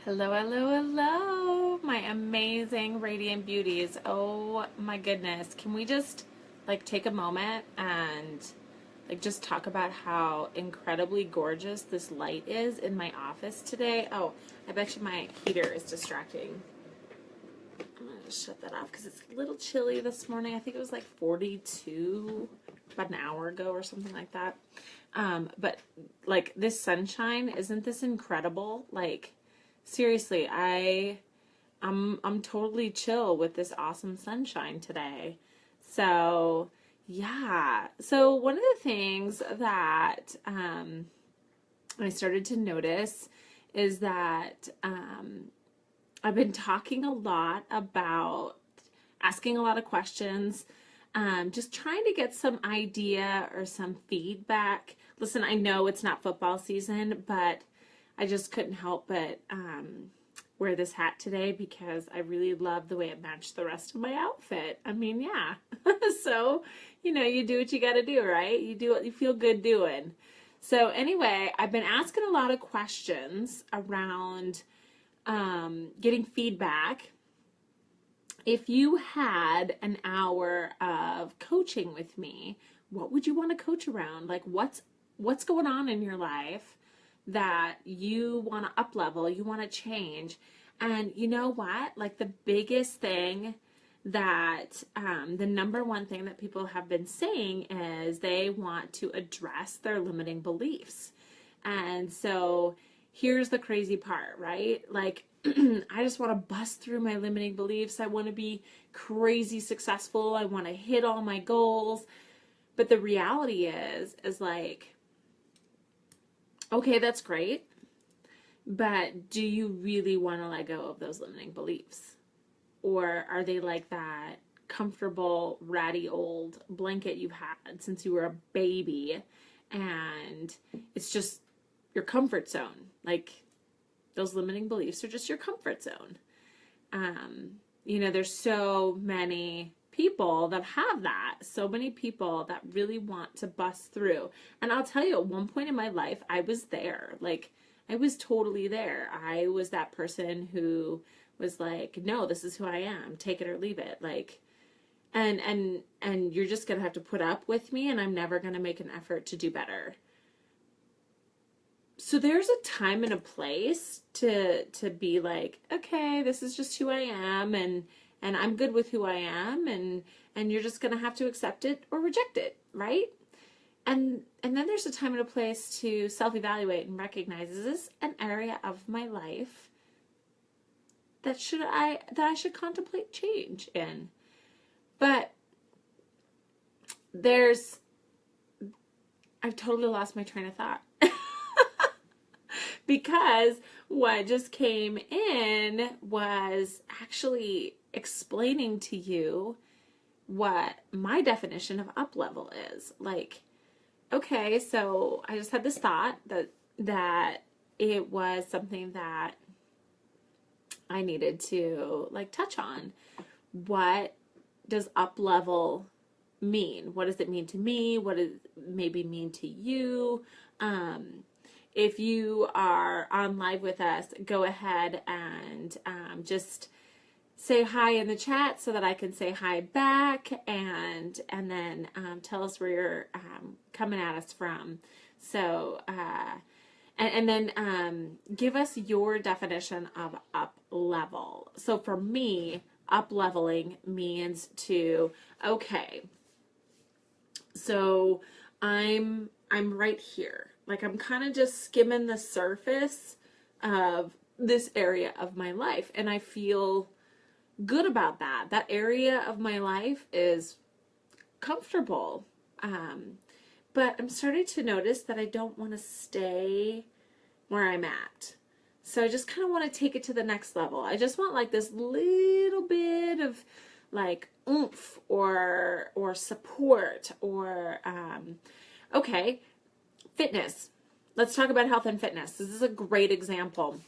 Hello, hello, hello, my amazing radiant beauties. Oh my goodness. Can we just take a moment and just talk about how incredibly gorgeous this light is in my office today? Oh, I bet you my heater is distracting. I'm gonna just shut that off because it's a little chilly this morning. I think it was like 42 about an hour ago or something like that. But this sunshine, isn't this incredible? Seriously, I'm totally chill with this awesome sunshine today. So yeah. So one of the things that I started to notice is that I've been talking a lot about asking a lot of questions, just trying to get some idea or some feedback. Listen, I know it's not football season, but I just couldn't help but wear this hat today because I really love the way it matched the rest of my outfit. I mean, yeah. So, you do what you got to do, right? You do what you feel good doing. So anyway, I've been asking a lot of questions around getting feedback. If you had an hour of coaching with me, what would you want to coach around? What's going on in your life that you want to up level, you want to change? And you know what? The biggest thing that the number one thing that people have been saying is they want to address their limiting beliefs. And so here's the crazy part, right? I just want to bust through my limiting beliefs. I want to be crazy successful. I want to hit all my goals. But the reality is okay, that's great. But do you really want to let go of those limiting beliefs? Or are they like that comfortable, ratty old blanket you've had since you were a baby and it's just your comfort zone? Those limiting beliefs are just your comfort zone. There's so many people that have that, so many people that really want to bust through. And I'll tell you, at one point in my life, I was there. I was totally there. I was that person who was like, no, this is who I am. Take it or leave it. And you're just going to have to put up with me, and I'm never going to make an effort to do better. So there's a time and a place to be like, okay, this is just who I am, and I'm good with who I am, and you're just gonna have to accept it or reject it, right? And then there's a time and a place to self-evaluate and recognize, is this an area of my life that I should contemplate change in? But I've totally lost my train of thought. Because what just came in was actually explaining to you what my definition of up level is. Okay, so I just had this thought that it was something that I needed to touch on. What does up level mean? What does it mean to me? What does it maybe mean to you? If you are on live with us, go ahead and just say hi in the chat so that I can say hi back, and then tell us where you're coming at us from. So, and then give us your definition of up level. So for me, up leveling means okay, so I'm right here. I'm kind of just skimming the surface of this area of my life, and I feel good about that. That area of my life is comfortable. But I'm starting to notice that I don't want to stay where I'm at. So I just kind of want to take it to the next level. I just want this little bit of oomph or support or okay. Fitness. Let's talk about health and fitness. This is a great example.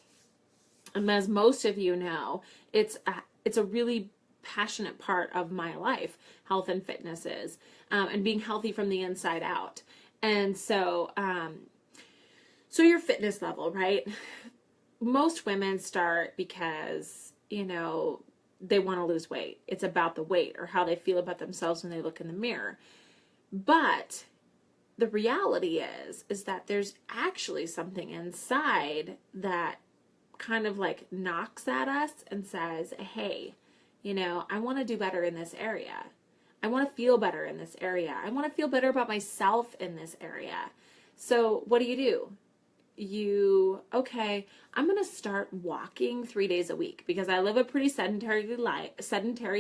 And as most of you know, it's a really passionate part of my life. Health and fitness is, and being healthy from the inside out. And so, so your fitness level, right? most women start because, they want to lose weight. It's about the weight or how they feel about themselves when they look in the mirror. But the reality is that there's actually something inside that kind of like knocks at us and says, hey, I want to do better in this area. I want to feel better in this area. I want to feel better about myself in this area. So what do? Okay, I'm going to start walking 3 days a week because I live a pretty sedentary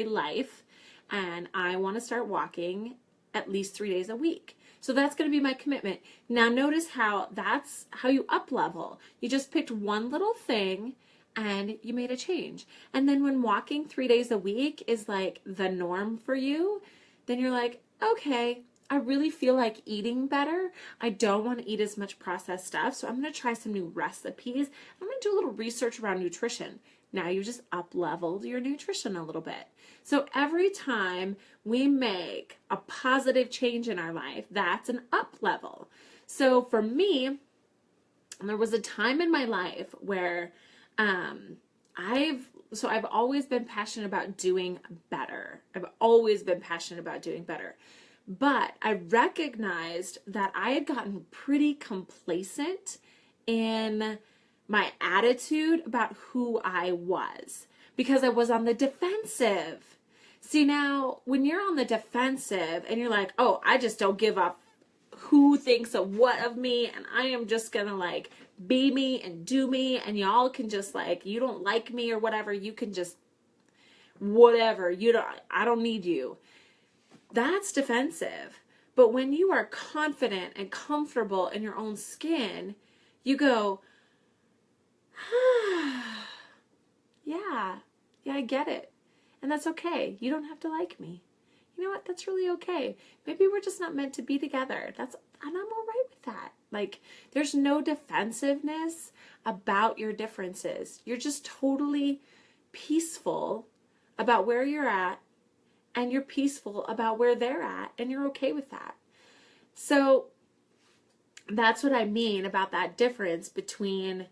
life, and I want to start walking at least 3 days a week. So that's going to be my commitment. Now notice how that's how you up level. You just picked one little thing and you made a change. And then when walking 3 days a week is like the norm for you, then you're like, okay, I really feel like eating better. I don't want to eat as much processed stuff. So I'm going to try some new recipes. I'm going to do a little research around nutrition. Now you just up leveled your nutrition a little bit. So every time we make a positive change in our life, that's an up level. So for me, there was a time in my life where I've always been passionate about doing better. I've always been passionate about doing better. But I recognized that I had gotten pretty complacent in my attitude about who I was because I was on the defensive. See, now when you're on the defensive and you're like, oh, I just don't give up who thinks of what of me, and I am just gonna like be me and do me, and y'all can just like, you don't like me or whatever, you can just whatever, I don't need you. That's defensive. But when you are confident and comfortable in your own skin, you go, yeah, I get it. And that's okay. You don't have to like me. You know what? That's really okay. Maybe we're just not meant to be together. And I'm all right with that. Like, there's no defensiveness about your differences. You're just totally peaceful about where you're at, and you're peaceful about where they're at, and you're okay with that. So that's what I mean about that difference between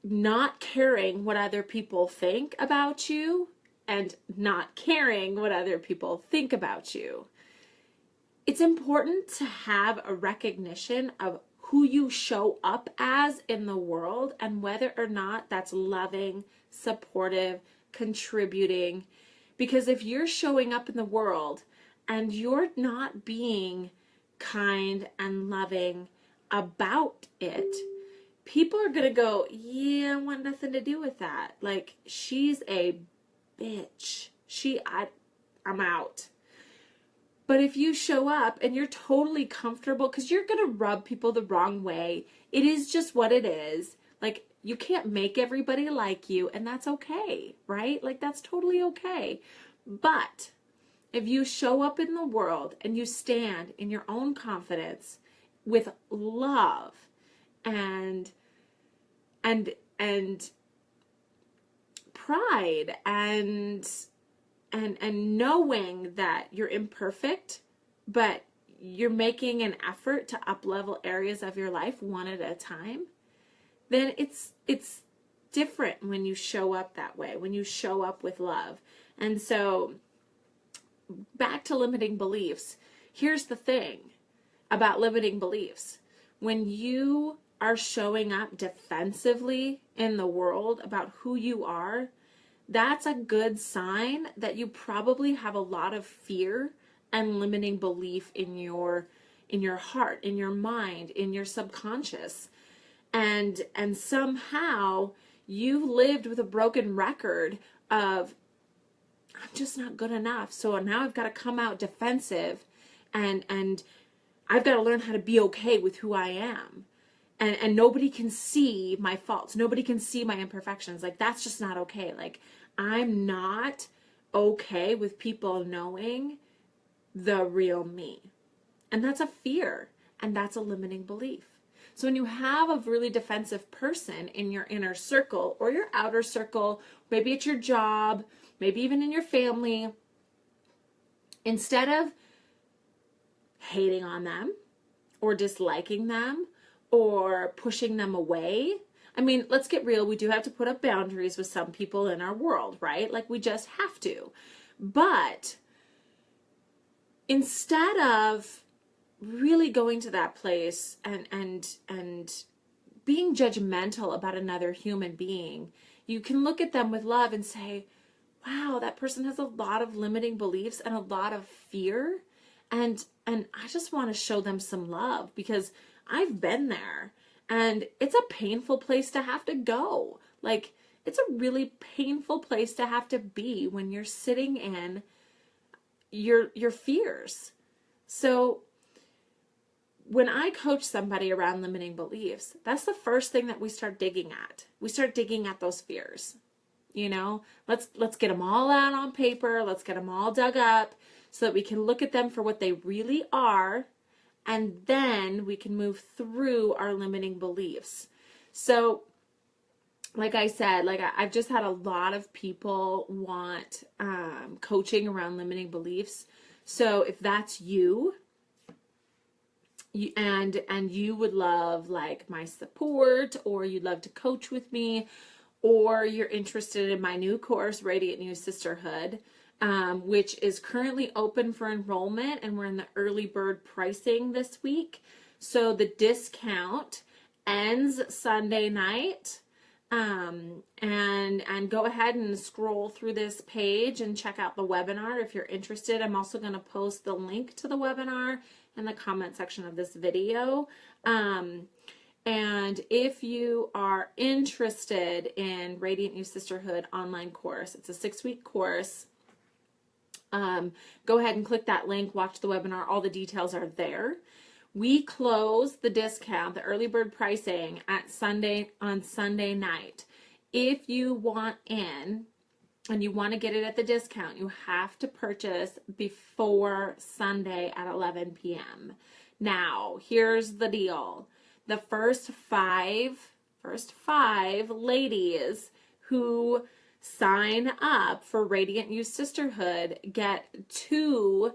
not caring what other people think about you and not caring what other people think about you. It's important to have a recognition of who you show up as in the world and whether or not that's loving, supportive, contributing. Because if you're showing up in the world and you're not being kind and loving about it, people are going to go, yeah, I want nothing to do with that. Like, she's a bitch. I'm out. But if you show up and you're totally comfortable, because you're going to rub people the wrong way, it is just what it is. Like, you can't make everybody like you, and that's okay, right? Like, that's totally okay. But if you show up in the world and you stand in your own confidence with love and pride and knowing that you're imperfect, but you're making an effort to up-level areas of your life one at a time, then it's different when you show up that way, when you show up with love. And so back to limiting beliefs. Here's the thing about limiting beliefs. When you are showing up defensively in the world about who you are, that's a good sign that you probably have a lot of fear and limiting belief in your heart, in your mind, in your subconscious. And somehow you've lived with a broken record of, I'm just not good enough. So now I've got to come out defensive and I've got to learn how to be okay with who I am. And nobody can see my faults. Nobody can see my imperfections. Like, that's just not okay. Like, I'm not okay with people knowing the real me. And that's a fear. And that's a limiting belief. So when you have a really defensive person in your inner circle or your outer circle, maybe it's your job, maybe even in your family, instead of hating on them or disliking them or pushing them away, I mean, let's get real. We do have to put up boundaries with some people in our world, right? Like we just have to. But instead of really going to that place and being judgmental about another human being, you can look at them with love and say, wow, that person has a lot of limiting beliefs and a lot of fear. And I just want to show them some love because I've been there and it's a painful place to have to go. Like, it's a really painful place to have to be when you're sitting in your fears. So when I coach somebody around limiting beliefs, that's the first thing that we start digging at. We start digging at those fears. You know, let's get them all out on paper. Let's get them all dug up so that we can look at them for what they really are. And then we can move through our limiting beliefs. So like I said, I've just had a lot of people want coaching around limiting beliefs. So if that's you, and you would love like my support, or you'd love to coach with me, or you're interested in my new course, Radiant New Sisterhood, which is currently open for enrollment, and we're in the early bird pricing this week. So the discount ends Sunday night. And go ahead and scroll through this page and check out the webinar if you're interested. I'm also going to post the link to the webinar in the comment section of this video. And if you are interested in Radiant New Sisterhood online course, it's a 6-week course. Go ahead and click that link, watch the webinar. All the details are there. We close the discount, the early bird pricing on Sunday night. If you want in and you want to get it at the discount, you have to purchase before Sunday at 11 p.m. Now, here's the deal. The first five ladies who sign up for Radiant Youth Sisterhood get 2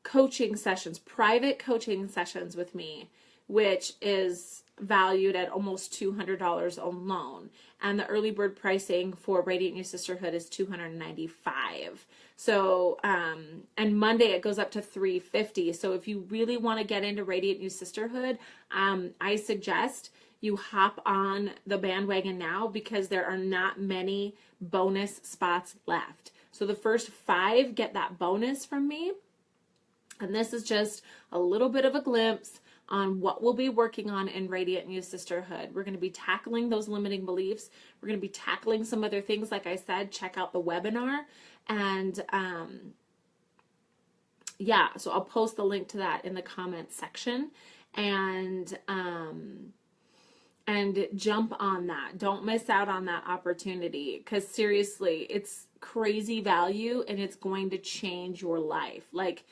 coaching sessions, private coaching sessions with me, which is valued at almost $200 alone. And the early bird pricing for Radiant New Sisterhood is $295. So, and Monday it goes up to $350. So if you really want to get into Radiant New Sisterhood, I suggest you hop on the bandwagon now because there are not many bonus spots left. So the first 5 get that bonus from me. And this is just a little bit of a glimpse on what we'll be working on in Radiant New Sisterhood. We're going to be tackling those limiting beliefs. We're going to be tackling some other things. Like I said, check out the webinar. And yeah, so I'll post the link to that in the comments section. And jump on that. Don't miss out on that opportunity because seriously, it's crazy value and it's going to change your life. Like,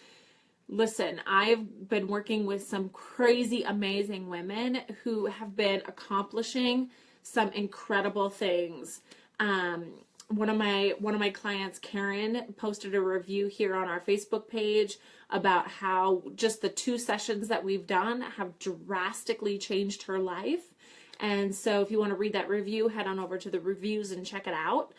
listen, I've been working with some crazy, amazing women who have been accomplishing some incredible things. One of my clients, Karen, posted a review here on our Facebook page about how just the 2 sessions that we've done have drastically changed her life. And so if you want to read that review, head on over to the reviews and check it out.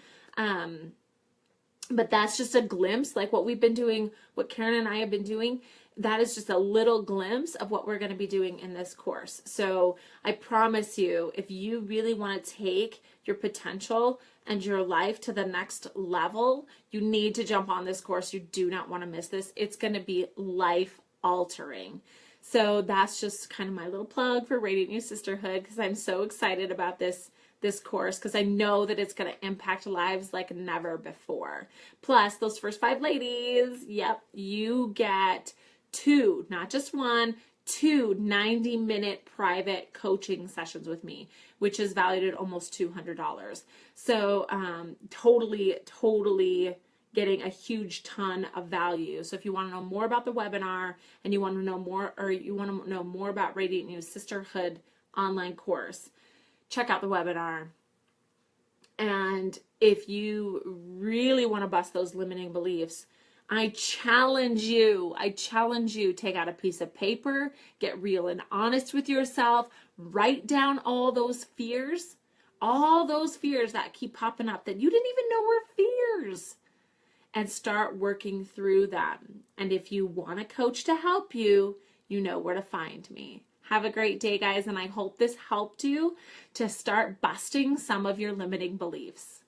But that's just a glimpse, like what we've been doing, what Karen and I have been doing. That is just a little glimpse of what we're going to be doing in this course. So I promise you, if you really want to take your potential and your life to the next level, you need to jump on this course. You do not want to miss this. It's going to be life altering. So that's just kind of my little plug for Radiant New Sisterhood because I'm so excited about this course because I know that it's going to impact lives like never before. Plus, those first 5 ladies, yep, you get 2, not just 1, 2 90-minute private coaching sessions with me, which is valued at almost $200. So totally getting a huge ton of value. So if you want to know more about the webinar and you want to know more, or you want to know more about Radiant New Sisterhood online course, check out the webinar. And if you really want to bust those limiting beliefs, I challenge you, take out a piece of paper, get real and honest with yourself, write down all those fears that keep popping up that you didn't even know were fears, and start working through them. And if you want a coach to help you, you know where to find me. Have a great day, guys, and I hope this helped you to start busting some of your limiting beliefs.